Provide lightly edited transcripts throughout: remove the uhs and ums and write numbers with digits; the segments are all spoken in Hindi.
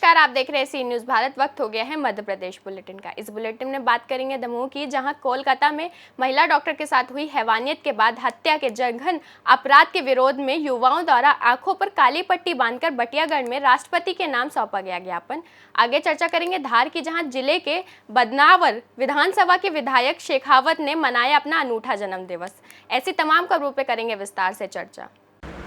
नमस्कार, आप देख रहे हैं सी न्यूज़ भारत। वक्त हो गया है मध्य प्रदेश बुलेटिन का। इस बुलेटिन में बात करेंगे दमोह की, जहां कोलकाता में महिला डॉक्टर के साथ हुई हैवानियत के बाद हत्या के जघन्य अपराध के विरोध में युवाओं द्वारा आंखों पर काली पट्टी बांधकर बटियागढ़ में राष्ट्रपति के नाम सौंपा गया ज्ञापन। आगे चर्चा करेंगे धार की, जहाँ जिले के बदनावर विधानसभा के विधायक शेखावत ने मनाया अपना अनूठा जन्म दिवस। ऐसी तमाम खबरों पर करेंगे विस्तार से चर्चा।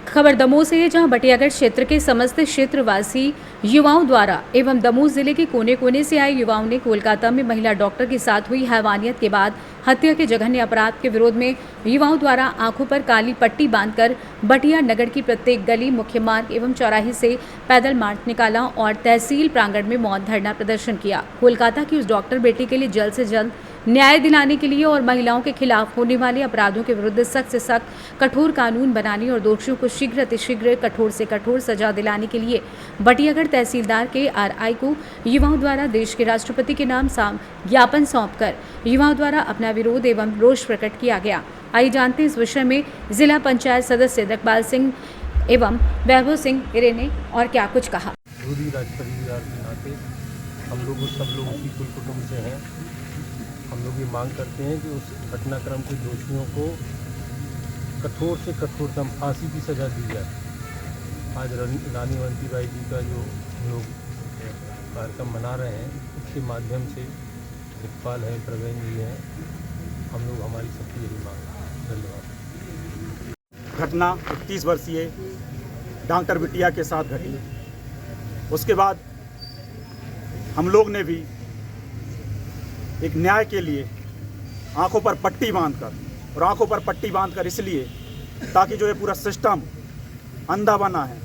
खबर दमोह से है, जहां बटियागढ़ क्षेत्र के समस्त क्षेत्रवासी युवाओं द्वारा एवं दमोह जिले के कोने कोने से आए युवाओं ने कोलकाता में महिला डॉक्टर के साथ हुई हैवानियत के बाद हत्या के जघन्य अपराध के विरोध में युवाओं द्वारा आंखों पर काली पट्टी बांधकर बटिया नगर की प्रत्येक गली, मुख्य मार्ग एवं चौराहे से पैदल मार्च निकाला और तहसील प्रांगण में मौन धरना प्रदर्शन किया। कोलकाता की उस डॉक्टर बेटी के लिए जल्द से जल्द न्याय दिलाने के लिए और महिलाओं के खिलाफ होने वाले अपराधों के विरुद्ध सख्त से सख्त कठोर कानून बनाने और दोषियों को शीघ्र अतिशीघ्र कठोर से कठोर सजा दिलाने के लिए बटियागढ़ तहसीलदार के RI को युवाओं द्वारा देश के राष्ट्रपति के नाम ज्ञापन सौंपकर युवाओं द्वारा अपना विरोध एवं रोष प्रकट किया गया। आइए जानते हैं इस विषय में जिला पंचायत सदस्य रकबाल सिंह एवं वैभव सिंह इरे ने और क्या कुछ कहा। हम लोग सब लोग उसी कुल कुटुंब से हैं। हम लोग ये मांग करते हैं कि उस घटनाक्रम के दोषियों को कठोर से कठोरतम फांसी की सज़ा दी जाए। आज रानी अवंतीबाई जी का जो लोग कार्यक्रम मना रहे हैं, उसके माध्यम से लेखपाल है, प्रवीण जी हैं, हम लोग हमारी सबकी यही मांग है। धन्यवाद। घटना 31 वर्षीय डॉक्टर बिटिया के साथ घटी। उसके बाद हम लोग ने भी एक न्याय के लिए आंखों पर पट्टी बांधकर, और आंखों पर पट्टी बांधकर इसलिए ताकि जो ये पूरा सिस्टम अंधा बना है,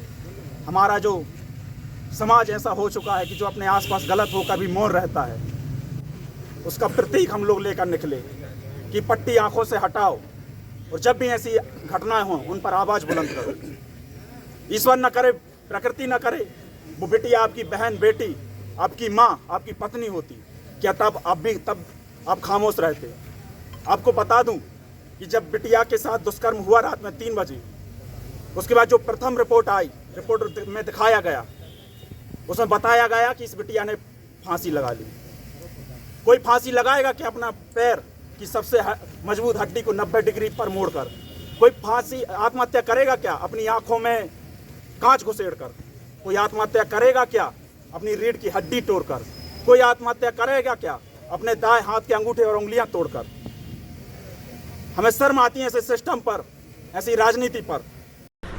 हमारा जो समाज ऐसा हो चुका है कि जो अपने आसपास गलत होकर भी मौन रहता है, उसका प्रतीक हम लोग लेकर निकले कि पट्टी आंखों से हटाओ और जब भी ऐसी घटनाएं हों उन पर आवाज़ बुलंद करो। ईश्वर न करे, प्रकृति न करे, वो बिटिया आपकी बहन, बेटी, आपकी माँ, आपकी पत्नी होती, क्या तब आप खामोश रहते? आपको बता दूं कि जब बिटिया के साथ दुष्कर्म हुआ रात में 3 बजे, उसके बाद जो प्रथम रिपोर्ट आई, रिपोर्ट में दिखाया गया, उसमें बताया गया कि इस बिटिया ने फांसी लगा ली। कोई फांसी लगाएगा कि अपना पैर की सबसे मजबूत हड्डी को 90 डिग्री पर मोड़कर? कोई फांसी आत्महत्या करेगा क्या अपनी आंखों में कांच घुसेड़ कर? कोई आत्महत्या करेगा क्या अपनी रीढ़ की हड्डी तोड़कर? कोई आत्महत्या करेगा क्या अपने दाएं हाथ के अंगूठे और उंगलियां तोड़कर? हमें शर्म आती है ऐसे सिस्टम पर, ऐसी राजनीति पर।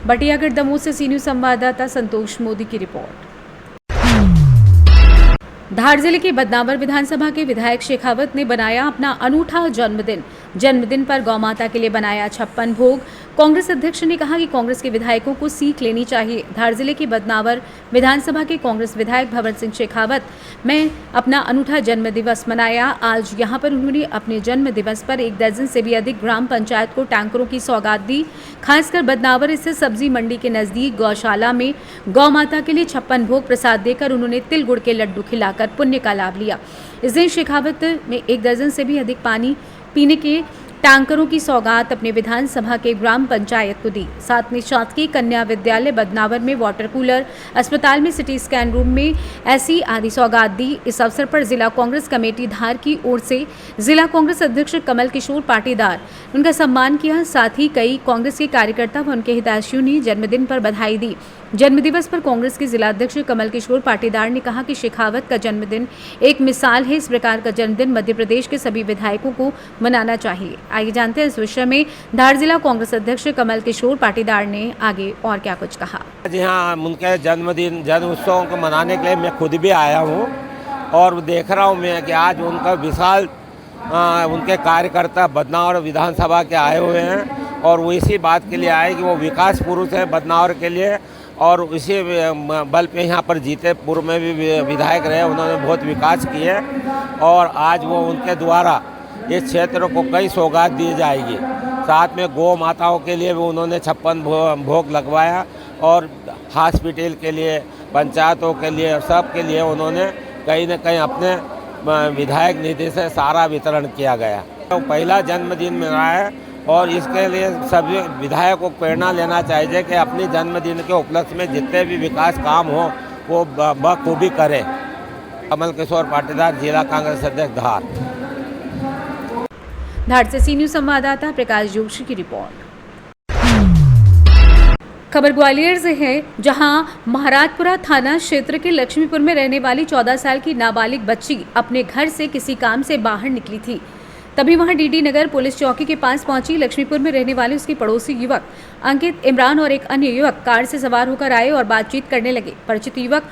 बटियागढ़ दमोह से सी न्यूज़ संवाददाता संतोष मोदी की रिपोर्ट। धार जिले के बदनावर विधानसभा के विधायक शेखावत ने बनाया अपना अनूठा जन्मदिन पर गौमाता के लिए बनाया 56 भोग। कांग्रेस अध्यक्ष ने कहा कि कांग्रेस के विधायकों को सीख लेनी चाहिए। धार जिले के बदनावर विधानसभा के कांग्रेस विधायक भवन सिंह शेखावत में अपना अनूठा जन्म दिवस मनाया। आज यहां पर उन्होंने अपने जन्म दिवस पर 1 दर्जन से भी अधिक ग्राम पंचायत को टैंकरों की सौगात दी। खासकर बदनावर स्थित सब्जी मंडी के नजदीक गौशाला में गौ माता के लिए 56 भोग प्रसाद देकर उन्होंने तिल गुड़ के लड्डू खिलाकर पुण्य का लाभ लिया। इस दिन शेखावत में 1 दर्जन से भी अधिक पानी पीने के टैंकरों की सौगात अपने विधानसभा के ग्राम पंचायत को दी। साथ में शासकीय कन्या विद्यालय बदनावर में वाटर कूलर, अस्पताल में सिटी स्कैन रूम में ऐसी आदि सौगात दी। इस अवसर पर जिला कांग्रेस कमेटी धार की ओर से जिला कांग्रेस अध्यक्ष कमल किशोर पाटीदार उनका सम्मान किया। साथ ही कई कांग्रेस के कार्यकर्ता व उनके हितैषियों ने जन्मदिन पर बधाई दी। जन्मदिवस पर कांग्रेस के जिला अध्यक्ष कमल किशोर पाटीदार ने कहा कि शेखावत का जन्मदिन एक मिसाल है। इस प्रकार का जन्मदिन मध्य प्रदेश के सभी विधायकों को मनाना चाहिए। आइए जानते हैं इस विषय में धार जिला कांग्रेस अध्यक्ष कमल किशोर पाटीदार ने आगे और क्या कुछ कहा। जी हाँ, उनके जन्म उत्सव को मनाने के लिए मैं खुद भी आया हूँ और देख रहा हूँ मैं कि आज उनका विशाल उनके कार्यकर्ता बदनावर विधानसभा के आए हुए हैं और वो इसी बात के लिए आए कि वो विकास पुरुष है बदनावर के लिए, और इसी बल पे यहाँ पर जीते पूर्व में भी विधायक रहे, उन्होंने बहुत विकास किए और आज वो उनके द्वारा इस क्षेत्र को कई सौगात दी जाएगी। साथ में गौ माताओं के लिए भी उन्होंने 56 भोग लगवाया और हॉस्पिटल के लिए, पंचायतों के लिए, सब के लिए उन्होंने कहीं न कहीं अपने विधायक निधि से सारा वितरण किया गया। तो पहला जन्मदिन मेरा है और इसके लिए सभी विधायकों को प्रेरणा लेना चाहिए कि अपने जन्मदिन के उपलक्ष्य में जितने भी विकास काम हो को बखूबी करें। कमल किशोर पाटीदार, जिला कांग्रेस अध्यक्ष, धार। धार से सी न्यूज संवाददाता प्रकाश जोशी की रिपोर्ट। खबर ग्वालियर से है, जहां महाराजपुरा थाना क्षेत्र के लक्ष्मीपुर में रहने वाली 14 साल की नाबालिग बच्ची अपने घर से किसी काम से बाहर निकली थी। तभी वहां डीडी नगर पुलिस चौकी के पास पहुंची। लक्ष्मीपुर में रहने वाले उसके पड़ोसी युवक अंकित, इमरान और एक अन्य युवक कार से सवार होकर आए और बातचीत करने लगे। परिचित युवक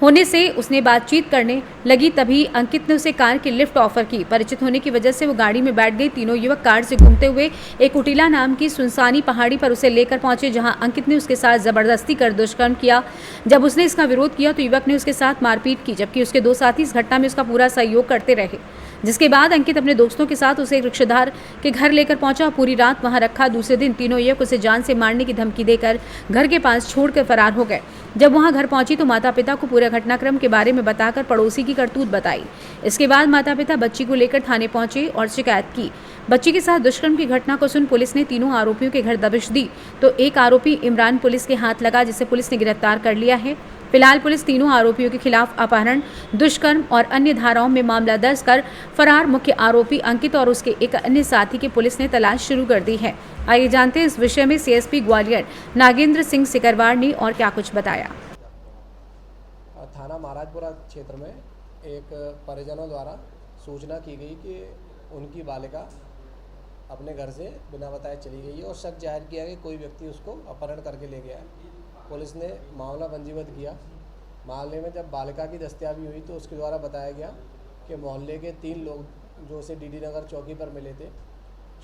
होने से उसने बातचीत करने लगी, तभी अंकित ने उसे कार की लिफ्ट ऑफर की। परिचित होने की वजह से वो गाड़ी में बैठ गई। तीनों युवक कार से घूमते हुए एक उटीला नाम की सुनसानी पहाड़ी पर उसे लेकर पहुंचे, जहां अंकित ने उसके साथ जबरदस्ती कर दुष्कर्म किया। जब उसने इसका विरोध किया तो युवक ने उसके साथ मारपीट की, जबकि उसके दो साथी इस घटना में उसका पूरा सहयोग करते रहे। जिसके बाद अंकित अपने दोस्तों के साथ उसे एक रिक्शेदार के घर लेकर पहुंचा, पूरी रात वहां रखा। दूसरे दिन तीनों युवक उसे जान से मारने की धमकी देकर घर के पास छोड़कर फरार हो गए। जब वहां घर पहुंची तो माता पिता को पूरे घटनाक्रम के बारे में बताकर पड़ोसी की करतूत बताई। इसके बाद माता पिता बच्ची को लेकर थाने पहुंचे और शिकायत की। बच्ची के साथ दुष्कर्म की घटना को सुन पुलिस ने तीनों आरोपियों के घर दबिश दी, तो एक आरोपी इमरान पुलिस के हाथ लगा, जिसे पुलिस ने गिरफ्तार कर लिया है। फिलहाल पुलिस तीनों आरोपियों के खिलाफ अपहरण, दुष्कर्म और अन्य धाराओं में मामला दर्ज कर फरार मुख्य आरोपी अंकित और उसके एक अन्य साथी की पुलिस ने तलाश शुरू कर दी है। आइए जानते हैं इस विषय में सीएसपी ग्वालियर नागेंद्र सिंह सिकरवार ने और क्या कुछ बताया। थाना महाराजपुरा क्षेत्र में एक परिजनों द्वारा सूचना की गई कि उनकी बालिका अपने घर से बिना बताए चली गई है और शक जाहिर किया कि कोई व्यक्ति उसको अपहरण करके ले गया है। पुलिस ने मामला पंजीबद्ध किया। मामले में जब बालिका की दस्तयाबी हुई तो उसके द्वारा बताया गया कि मोहल्ले के 3 लोग जो उसे डीडी नगर चौकी पर मिले थे,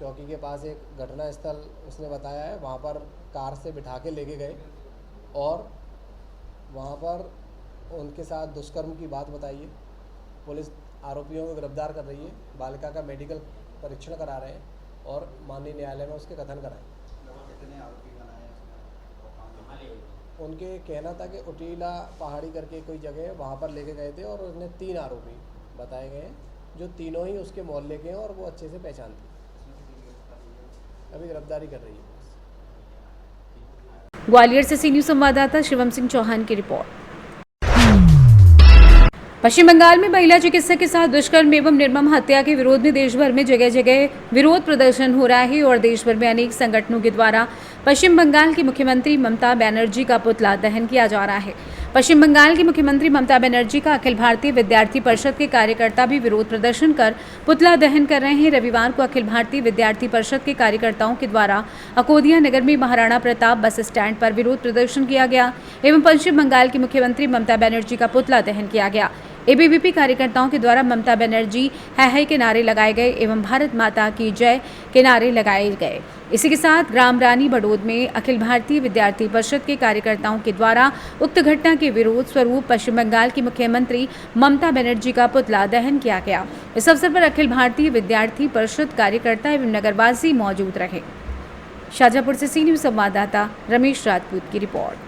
चौकी के पास एक घटना स्थल उसने बताया है, वहाँ पर कार से बिठा के लेके गए और वहाँ पर उनके साथ दुष्कर्म की बात बताई है। पुलिस आरोपियों को गिरफ्तार कर रही है, बालिका का मेडिकल परीक्षण करा रहे हैं और माननीय न्यायालय में उसके कथन कराएं। उनके कहना था कि उटीला पहाड़ी करके कोई जगह है, वहाँ पर लेके गए थे और उसने 3 आरोपी बताए गए हैं, जो तीनों ही उसके मोहल्ले के हैं और वो अच्छे से पहचानते। अभी गिरफ्तारी कर रही है। ग्वालियर से सी न्यूज संवाददाता शिवम सिंह चौहान की रिपोर्ट। पश्चिम बंगाल में महिला चिकित्सक के साथ दुष्कर्म एवं निर्मम हत्या के विरोध में देश भर में जगह जगह विरोध प्रदर्शन हो रहा है और देश भर में अनेक संगठनों के द्वारा पश्चिम बंगाल की मुख्यमंत्री ममता बनर्जी का पुतला दहन किया जा रहा है। पश्चिम बंगाल की मुख्यमंत्री ममता बनर्जी का अखिल भारतीय विद्यार्थी परिषद के कार्यकर्ता भी विरोध प्रदर्शन कर पुतला दहन कर रहे हैं। रविवार को अखिल भारतीय विद्यार्थी परिषद के कार्यकर्ताओं के द्वारा अकोदिया नगर में महाराणा प्रताप बस स्टैंड पर विरोध प्रदर्शन किया गया एवं पश्चिम बंगाल की मुख्यमंत्री ममता बनर्जी का पुतला दहन किया गया। एबीवीपी कार्यकर्ताओं के द्वारा ममता बनर्जी है के नारे लगाए गए एवं भारत माता की जय के नारे लगाए गए। इसी के साथ ग्राम रानी बड़ौद में अखिल भारतीय विद्यार्थी परिषद के कार्यकर्ताओं के द्वारा उक्त घटना के विरोध स्वरूप पश्चिम बंगाल की मुख्यमंत्री ममता बनर्जी का पुतला दहन किया गया। इस अवसर पर अखिल भारतीय विद्यार्थी परिषद कार्यकर्ता एवं नगरवासी मौजूद रहे। शाजापुर से सी न्यूज संवाददाता रमेश राजपूत की रिपोर्ट।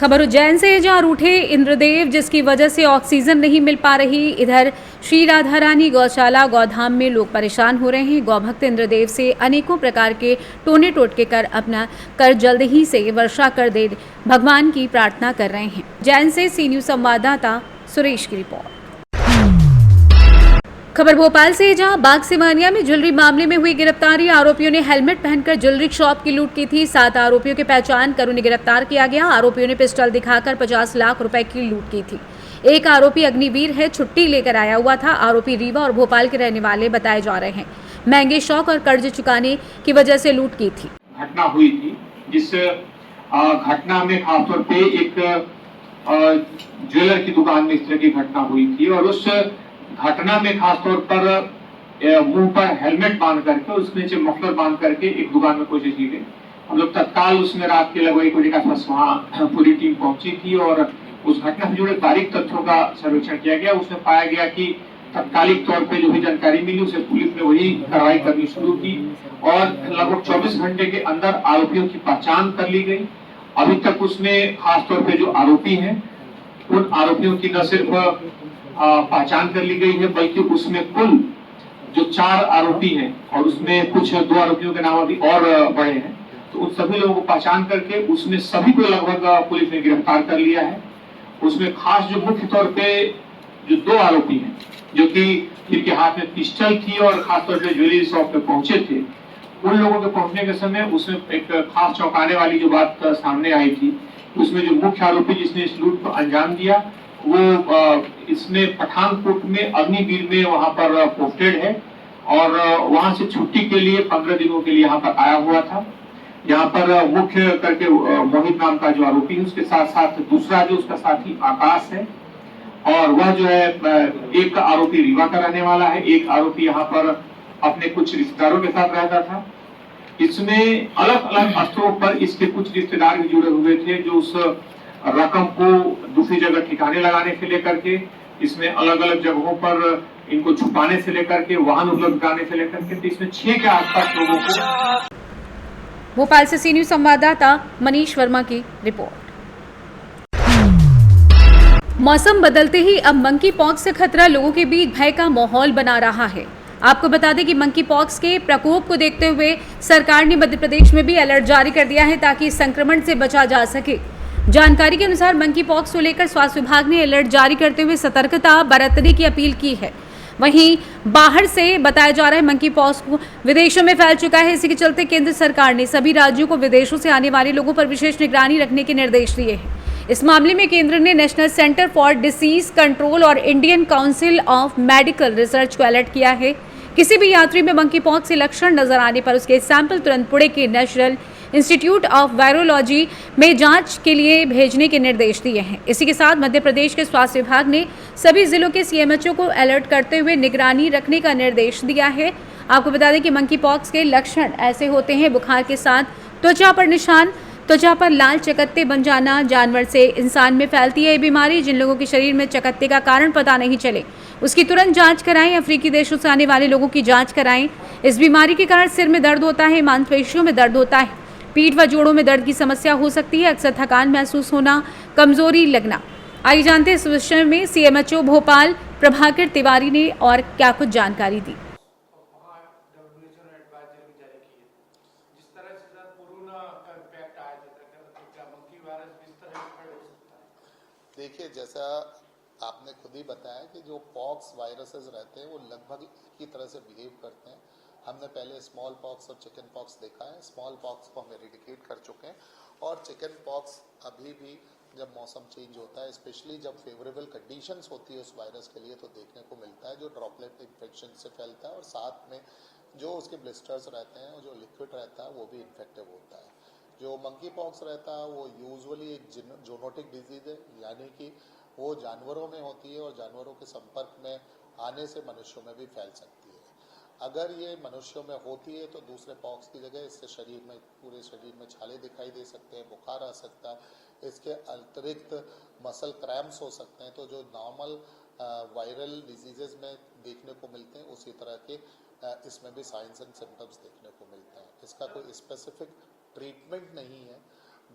खबर उज्जैन से, जहां रूठे इंद्रदेव जिसकी वजह से ऑक्सीजन नहीं मिल पा रही। इधर श्री राधा रानी गौशाला गौधाम में लोग परेशान हो रहे हैं। गौभक्त इंद्रदेव से अनेकों प्रकार के टोने टोटके कर अपना कर जल्द ही से वर्षा कर दे भगवान की प्रार्थना कर रहे हैं। उज्जैन से सी न्यूज संवाददाता सुरेश की रिपोर्ट। खबर भोपाल से, जहां बाग सिवानिया में ज्वेलरी मामले में हुई गिरफ्तारी। आरोपियों ने हेलमेट पहनकर ज्वेलरी शॉप की लूट की थी। 7 आरोपियों की पहचान कर उन्हें गिरफ्तार किया गया। आरोपियों ने पिस्टल दिखाकर 50 लाख रुपए की लूट की थी। एक आरोपी अग्निवीर है, छुट्टी लेकर आया हुआ था। आरोपी रीवा और भोपाल के रहने वाले बताए जा रहे हैं। महंगे शौक और कर्ज चुकाने की वजह से लूट की थी। घटना हुई थी, जिस घटना में खासतौर पे एक ज्वेलर की दुकान में इस तरह की घटना हुई थी और उस घटना में खासतौर पर मुंह पर हेलमेट बांध करके उसके नीचे मफलर बांध करके एक दुकान में कोशिश की गई। हम लोग तत्काल उसमें रात के लगभग 1 बजे के आसपास वहाँ पूरी टीम पहुंची थी और उस घटना से जुड़े तारीख तथ्यों का सर्वेक्षण किया गया। उसमें पाया गया कि तत्कालिक तौर पे जो भी जानकारी मिली उसे पुलिस ने वही कार्रवाई करनी शुरू की और लगभग 24 घंटे के अंदर आरोपियों की पहचान कर ली गई। अभी तक उसमें खासतौर पे जो आरोपी हैं उन आरोपियों की न सिर्फ पहचान कर ली गई है, बल्कि उसमें कुल जो 4 आरोपी हैं और उसमें कुछ 2 आरोपियों के नाम अभी और बढ़े हैं, तो उन सभी लोगों को पहचान करके उसमें सभी को लगभग पुलिस ने गिरफ्तार कर लिया है। उसमें खास जो मुख्य तौर पे जो 2 आरोपी हैं, जो कि जिनके हाथ में पिस्टल थी और खासतौर पे ज्वेलरी शॉप पे पहुंचे थे, उन लोगों के पहुंचने के समय उसमें एक खास चौंकाने वाली जो बात सामने आई थी, उसमें जो मुख्य आरोपी जिसने इस लूट को अंजाम दिया वो इसमें पठानकोट में अग्निवीर में वहां पर पोस्टेड है और वहां से छुट्टी के लिए 15 दिनों के लिए यहाँ पर आया हुआ था। यहाँ पर मुख्य करके मोहित नाम का जो आरोपी है, उसके साथ साथ दूसरा जो उसका साथी आकाश है और वह जो है एक आरोपी रीवा का रहने वाला है, एक आरोपी यहाँ पर अपने कुछ रिश्तेदारों के साथ रहता था। इसमें अलग अलग स्तरों पर इसके कुछ रिश्तेदार भी जुड़े हुए थे, जो उस रकम को दूसरी जगह ठिकाने लगाने से लेकर के, इसमें अलग अलग जगहों पर इनको छुपाने से लेकर के, वाहन उपलब्ध कराने से लेकर के, तो इसमें 6 के आसपास लोगों को। भोपाल से सी न्यूज संवाददाता मनीष वर्मा की रिपोर्ट। मौसम बदलते ही अब मंकी पॉक्स से खतरा लोगों के बीच भय का माहौल बना रहा है। आपको बता दें कि मंकी पॉक्स के प्रकोप को देखते हुए सरकार ने मध्य प्रदेश में भी अलर्ट जारी कर दिया है ताकि इस संक्रमण से बचा जा सके। जानकारी के अनुसार मंकी पॉक्स को लेकर स्वास्थ्य विभाग ने अलर्ट जारी करते हुए सतर्कता बरतने की अपील की है। वहीं बाहर से बताया जा रहा है मंकी पॉक्स विदेशों में फैल चुका है। इसी के चलते केंद्र सरकार ने सभी राज्यों को विदेशों से आने वाले लोगों पर विशेष निगरानी रखने के निर्देश दिए हैं। इस मामले में केंद्र ने National Centre for Disease Control और Indian Council of Medical Research को अलर्ट किया है। किसी भी यात्री में मंकी पॉक्स से लक्षण नजर आने पर उसके सैंपल तुरंत पुणे के नेशनल इंस्टीट्यूट ऑफ वायरोलॉजी में जांच के लिए भेजने के निर्देश दिए हैं। इसी के साथ मध्य प्रदेश के स्वास्थ्य विभाग ने सभी जिलों के सीएमएचओ को अलर्ट करते हुए निगरानी रखने का निर्देश दिया है। आपको बता दें कि मंकी पॉक्स के लक्षण ऐसे होते हैं: बुखार के साथ त्वचा पर निशान, त्वचा पर लाल चकत्ते बन जाना, जानवर से इंसान में फैलती है ये बीमारी। जिन लोगों के शरीर में चकत्ते का कारण पता नहीं चले उसकी तुरंत जांच कराएं। अफ्रीकी देशों से आने वाले लोगों की जांच कराएं। इस बीमारी के कारण सिर में दर्द होता है, मांसपेशियों में दर्द होता है, पीठ व जोड़ों में दर्द की समस्या हो सकती है, अक्सर थकान महसूस होना, कमजोरी लगना। आइए जानते हैं इस विषय में सीएमएचओ भोपाल प्रभाकर तिवारी ने और क्या कुछ जानकारी दी। देखिए, जैसा आपने खुद ही बताया कि जो पॉक्स वायरसेस रहते हैं वो लगभग एक ही तरह से बिहेव करते हैं। हमने पहले स्मॉल पॉक्स और चिकन पॉक्स देखा है। स्मॉल पॉक्स को हम एरिडिकेट कर चुके हैं और चिकन पॉक्स अभी भी जब मौसम चेंज होता है, स्पेशली जब फेवरेबल कंडीशंस होती है उस वायरस के लिए, तो देखने को मिलता है जो ड्रॉपलेट इन्फेक्शन से फैलता है और साथ में जो उसके ब्लिस्टर्स रहते हैं और जो लिक्विड रहता है वो भी इन्फेक्टिव होता है। जो मंकी पॉक्स रहता है वो यूजुअली एक जोनोटिक डिजीज है, यानी कि वो जानवरों में होती है और जानवरों के संपर्क में आने से मनुष्यों में भी फैल सकती है। अगर ये मनुष्यों में होती है तो दूसरे पॉक्स की जगह इससे शरीर में, पूरे शरीर में छाले दिखाई दे सकते हैं, बुखार आ सकता है, इसके अतिरिक्त मसल क्रैम्प्स हो सकते हैं। तो जो नॉर्मल वायरल डिजीजेज में देखने को मिलते हैं उसी तरह के इसमें भी साइंस एंड सिम्टम्स देखने को मिलते हैं। इसका कोई स्पेसिफिक ट्रीटमेंट नहीं है।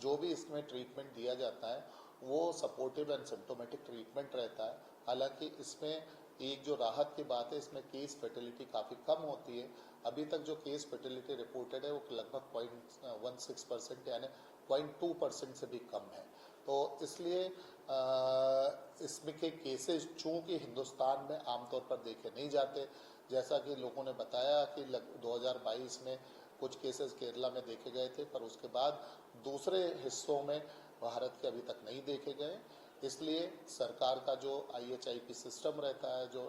जो भी इसमें ट्रीटमेंट दिया जाता है वो सपोर्टिव एंड सिम्टोमेटिक ट्रीटमेंट रहता है। हालांकि इसमें एक जो राहत की बात है, इसमें केस फर्टिलिटी काफ़ी कम होती है। अभी तक जो केस फर्टिलिटी रिपोर्टेड है वो लगभग 0.16% यानी 0.2% से भी कम है। तो इसलिए इसमें के केसेस चूँकि हिंदुस्तान में आमतौर पर देखे नहीं जाते, जैसा कि लोगों ने बताया कि 2022 में कुछ केसेस केरला में देखे गए थे, पर उसके बाद दूसरे हिस्सों में भारत के अभी तक नहीं देखे गए। इसलिए सरकार का जो IHIP सिस्टम रहता है, जो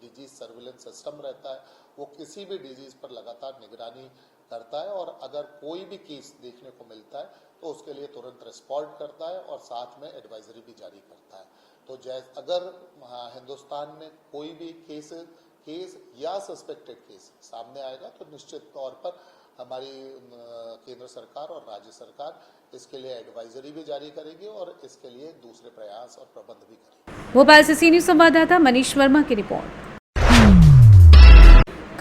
डिजीज सर्विलेंस सिस्टम रहता है, वो किसी भी डिजीज पर लगातार निगरानी करता है और अगर कोई भी केस देखने को मिलता है तो उसके लिए तुरंत रिस्पॉन्ड करता है और साथ में एडवाइजरी भी जारी करता है। तो अगर हिंदुस्तान में कोई भी केस या सस्पेक्टेड केस सामने आएगा तो निश्चित तौर पर हमारी केंद्र सरकार और राज्य सरकार इसके लिए एडवाइजरी भी जारी करेगी और इसके लिए दूसरे प्रयास और प्रबंध भी करेगी। भोपाल से सी न्यूज संवाददाता मनीष वर्मा की रिपोर्ट।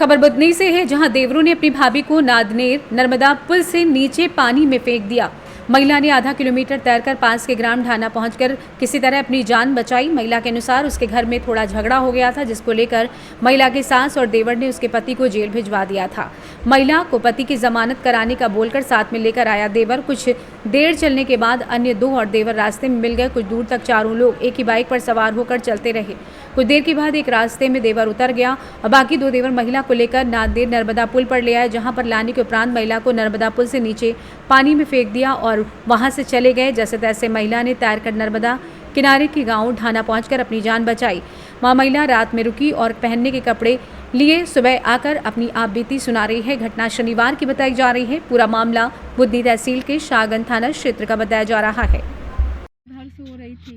खबर बुधनी से है, जहां देवरों ने अपनी भाभी को नादनेर नर्मदा पुल से नीचे पानी में फेंक दिया। महिला ने आधा किलोमीटर तैरकर पास के ग्राम ढाना पहुंचकर किसी तरह अपनी जान बचाई। महिला के अनुसार उसके घर में थोड़ा झगड़ा हो गया था, जिसको लेकर महिला के सास और देवर ने उसके पति को जेल भिजवा दिया था। महिला को पति की जमानत कराने का बोलकर साथ में लेकर आया देवर। कुछ देर चलने के बाद अन्य 2 और देवर रास्ते में मिल गए। कुछ दूर तक चारों लोग एक ही बाइक पर सवार होकर चलते रहे। कुछ देर के बाद एक रास्ते में देवर उतर गया और बाकी 2 देवर महिला को लेकर नांदेड़ नर्मदा पुल पर ले आए, जहां पर लाने के उपरांत महिला को नर्मदा पुल से नीचे पानी में फेंक दिया और वहां से चले गए। जैसे तैसे महिला ने तैरकर नर्मदा किनारे के गांव ढाना पहुंचकर अपनी जान बचाई। वहां महिला रात में रुकी और पहनने के कपड़े लिए सुबह आकर अपनी आपबीती सुना रही है। घटना शनिवार की बताई जा रही है। पूरा मामला बुधनी तहसील के शाहगंज थाना क्षेत्र का बताया जा रहा है। घर सो रही थी,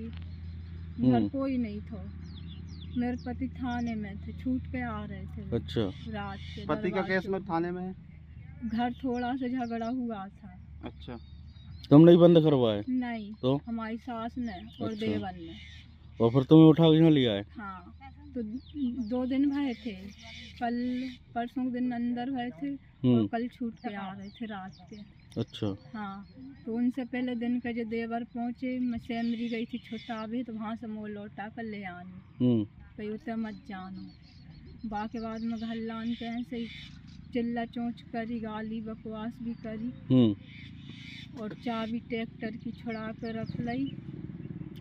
घर कोई नहीं था। मेरे पति थाने में थे, छूट के आ रहे थे। अच्छा, रात के पति का केस में थाने में है? घर थोड़ा सा झगड़ा हुआ था। अच्छा, तुम नहीं बंद करवाए? नहीं, तो हमारी सास ने और अच्छा। देवर ने। और फिर तुम्हें उठा के यहाँ लिया है? हाँ, तो 2 दिन भय थे, कल परसों के दिन अंदर भय थे और कल छूट के आ रहे थे रात के। अच्छा। हाँ, तो उनसे पहले दिन के जो देवर पहुँचे, मैं सेमरी गई थी छोटा भी, तो वहाँ से मोह लौटा कर ले आनी कहीं उतर मत जानो। बाकी बाद में घर लान के ऐसे ही चिल्ला चोंच करी, गाली बकवास भी करी और चाबी ट्रैक्टर की छुड़ा के रख ली।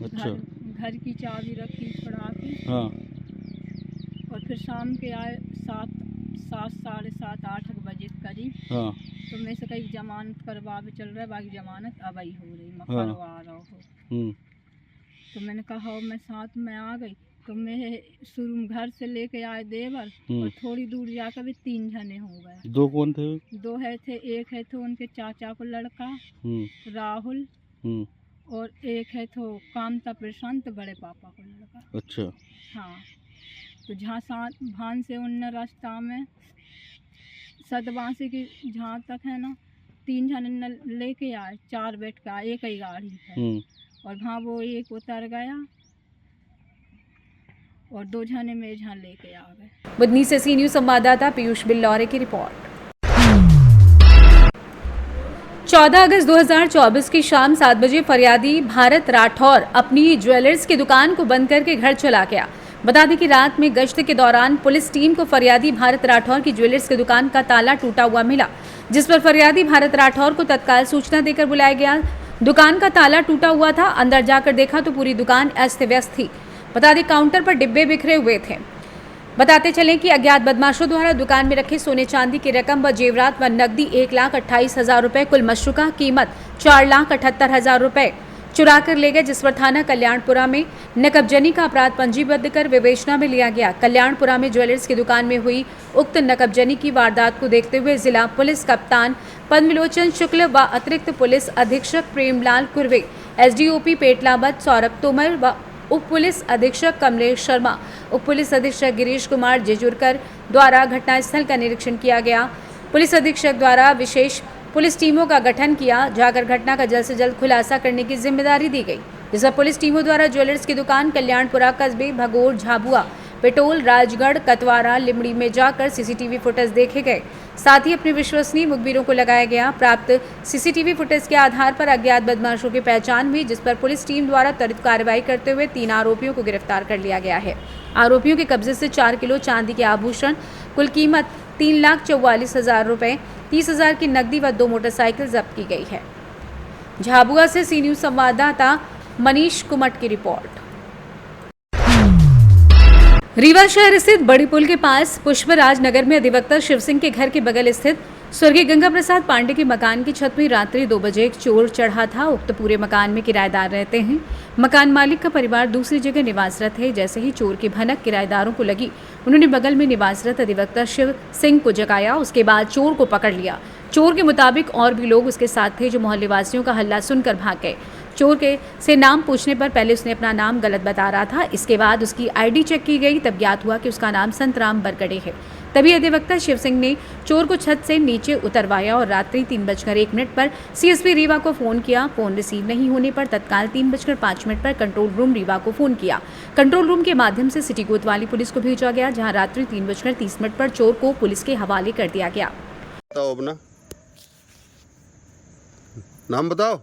अच्छा। घर की चाबी रखी छुड़ा के। हाँ। और फिर शाम के आए 7, साढ़े 7, 8 बजे करीब। हाँ। तो मैं से कहीं जमानत करवा भी चल रहा है, बाकी जमानत अब ही हो रही, मैं हाँ। करवा रहा हूँ। तो मैंने कहा मैं साथ में आ गई। तो मैं शुरू घर से लेके आए देवर और थोड़ी दूर जाकर भी 3 जने हो गए। 2 कौन थे? 2 है थे, एक है तो उनके चाचा को लड़का राहुल और एक है तो कामता प्रशांत बड़े पापा को लड़का। अच्छा। हाँ, तो जहाँ भान से उन रास्ता में सतबासी की जहाँ तक है ना, 3 जने लेके आए, 4 बैठ का एक ही गाड़ी है। और वहाँ वो एक उतर गया और 2 जने मेरे यहाँ लेके आ गए। बुधनी से सी न्यूज संवाददाता पीयूष बिल्लौरे की रिपोर्ट। 14 अगस्त 2024 की शाम 7 बजे फरियादी भारत राठौर अपनी ज्वेलर्स की दुकान को बंद करके घर चला गया। बता दें कि रात में गश्त के दौरान पुलिस टीम को फरियादी भारत राठौर की ज्वेलर्स की दुकान का ताला टूटा हुआ मिला, जिस पर फरियादी भारत राठौर को तत्काल सूचना देकर बुलाया गया। दुकान का ताला टूटा हुआ था। अंदर जाकर देखा तो पूरी दुकान अस्त व्यस्त थी। बता दें काउंटर पर डिब्बे बिखरे हुए थे। बताते चलें कि अज्ञात बदमाशों द्वारा दुकान में रखे सोने चांदी की रकम व जेवरात व नकदी 1,28,000 रुपए, कुल मशरूका कीमत 4,78,000 रुपए चुरा कर ले गए, जिस पर थाना कल्याणपुरा में नकबजनी का अपराध पंजीबद्ध कर विवेचना में लिया गया। कल्याणपुरा में ज्वेलर्स की दुकान में हुई उक्त नकबजनी की वारदात को देखते हुए जिला पुलिस कप्तान पद्मलोचन शुक्ल व अतिरिक्त पुलिस अधीक्षक प्रेमलाल कुर्वे, एसडीओपी पेटलाबद सौरभ तोमर व उप पुलिस अधीक्षक कमलेश शर्मा, उप पुलिस अधीक्षक गिरीश कुमार जेजुरकर द्वारा घटनास्थल का निरीक्षण किया गया। पुलिस अधीक्षक द्वारा विशेष पुलिस टीमों का गठन किया जाकर घटना का जल्द से जल्द खुलासा करने की जिम्मेदारी दी गई, जिसमें पुलिस टीमों द्वारा ज्वेलर्स की दुकान कल्याणपुरा, कस्बे, भगोर, झाबुआ, पेटोल, राजगढ़, कतवारा, लिमड़ी में जाकर सीसीटीवी फुटेज देखे गए। साथ ही अपने विश्वसनीय मुखबिरों को लगाया गया। प्राप्त सीसीटीवी फुटेज के आधार पर अज्ञात बदमाशों की पहचान हुई, जिस पर पुलिस टीम द्वारा त्वरित कार्रवाई करते हुए 3 आरोपियों को गिरफ्तार कर लिया गया है। आरोपियों के कब्जे से 4 किलो चांदी के आभूषण, कुल कीमत 3,44,000 रुपए, 30,000 की नकदी व 2 मोटरसाइकिल जब्त की गई है। झाबुआ से सी न्यूज संवाददाता मनीष कुमट की रिपोर्ट। रीवा शहर स्थित बड़ी पुल के पास पुष्पराज नगर में अधिवक्ता शिव सिंह के घर के बगल स्थित स्वर्गीय गंगा प्रसाद पांडे के मकान की छत में रात्रि 2 बजे एक चोर चढ़ा था। उक्त पूरे मकान में किराएदार रहते हैं। मकान मालिक का परिवार दूसरी जगह निवासरत है। जैसे ही चोर की भनक किराएदारों को लगी, उन्होंने बगल में निवासरत अधिवक्ता शिव सिंह को जगाया। उसके बाद चोर को पकड़ लिया। चोर के मुताबिक और भी लोग उसके साथ थे, जो मोहल्ले वासियों का हल्ला सुनकर भाग गए। चोर के से नाम पूछने पर पहले उसने अपना नाम गलत बता रहा था। इसके बाद उसकी आईडी चेक की गई, तब ज्ञात हुआ कि उसका नाम संतराम बरगड़े है। तभी अधिवक्ता शिव सिंह ने चोर को छत से नीचे उतरवाया और रात्रि 3:01 पर सीएसपी रीवा को फोन किया। फोन रिसीव नहीं होने पर तत्काल 3:05 पर कंट्रोल रूम रीवा को फोन किया। कंट्रोल रूम के माध्यम से सिटी कोतवाली पुलिस को भेजा गया, जहां रात्रि 3:30 पर चोर को पुलिस के हवाले कर दिया गया। बताओ अपना नाम बताओ।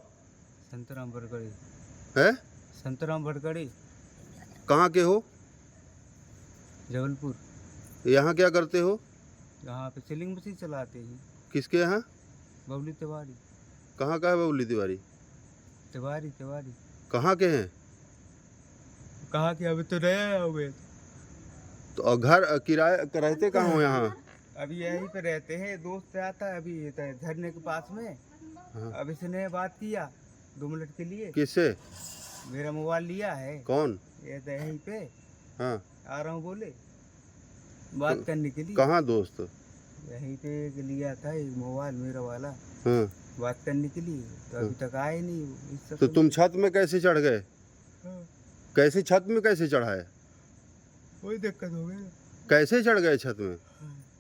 संतराम बरगड़ी है? संतराम बरगड़ी। कहाँ के हो? जबलपुर। यहाँ क्या करते हो? यहाँ पे सीलिंग मशीन चलाते हैं। किसके यहाँ? बबली तिवारी। कहाँ का है बबली तिवारी? तिवारी तिवारी। कहाँ के हैं? कहाँ के अभी तो नया हुए। तो और घर किराए रहते कहाँ हो यहाँ? अभी यहीं पे रहते हैं। दोस्त आता है अभी झरने के पास में। हाँ। अब इसने बात किया 2 मिनट के लिए। किससे? मेरा मोबाइल लिया है। कौन? ये तो यहीं पे हाँ। आ रहा हूँ बोले बात करने के लिए। कहाँ दोस्त? यहीं पे लिया था एक मोबाइल मेरा वाला। हाँ। बात करने के लिए। तो अभी तक आए नहीं। इस सब तो तुम छत में कैसे चढ़ गए? हाँ। कैसे छत में कैसे चढ़ा है? वही दिक्कत हो गई। कैसे चढ़ गए छत में?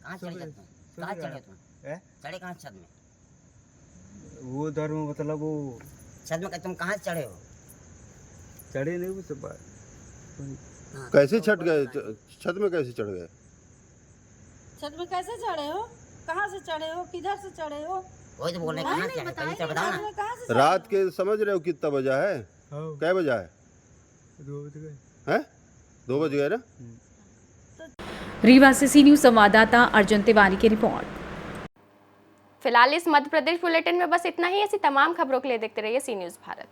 कहाँ चढ़े तुम? कहाँ चढ़े तुम? चढ़े कहाँ छत में? वो दर में मतलब वो छत में तुम कहाँ से चढ़े हो? चढ़े नहीं वो सब बात। कैसे छत गए? छत में कैसे चढ़ गए? छत में कैसे चढ़े हो? कहाँ से चढ़े हो? किधर से चढ़े हो? वही तो बोल रहे हैं, कहाँ से चढ़े? पहले तो बताओ ना। कहाँ से रात के समझ रहे हो कितना बजा है? क्या बजा है? 2 बज गए। हैं? 2 बज गए ना? रीवा से सी न्यूज़ संवाददाता अर्जुन तिवारी की रिपोर्ट। फिलहाल इस मध्य प्रदेश बुलेटिन में बस इतना ही। ऐसी तमाम खबरों के लिए देखते रहिए सी न्यूज़ भारत।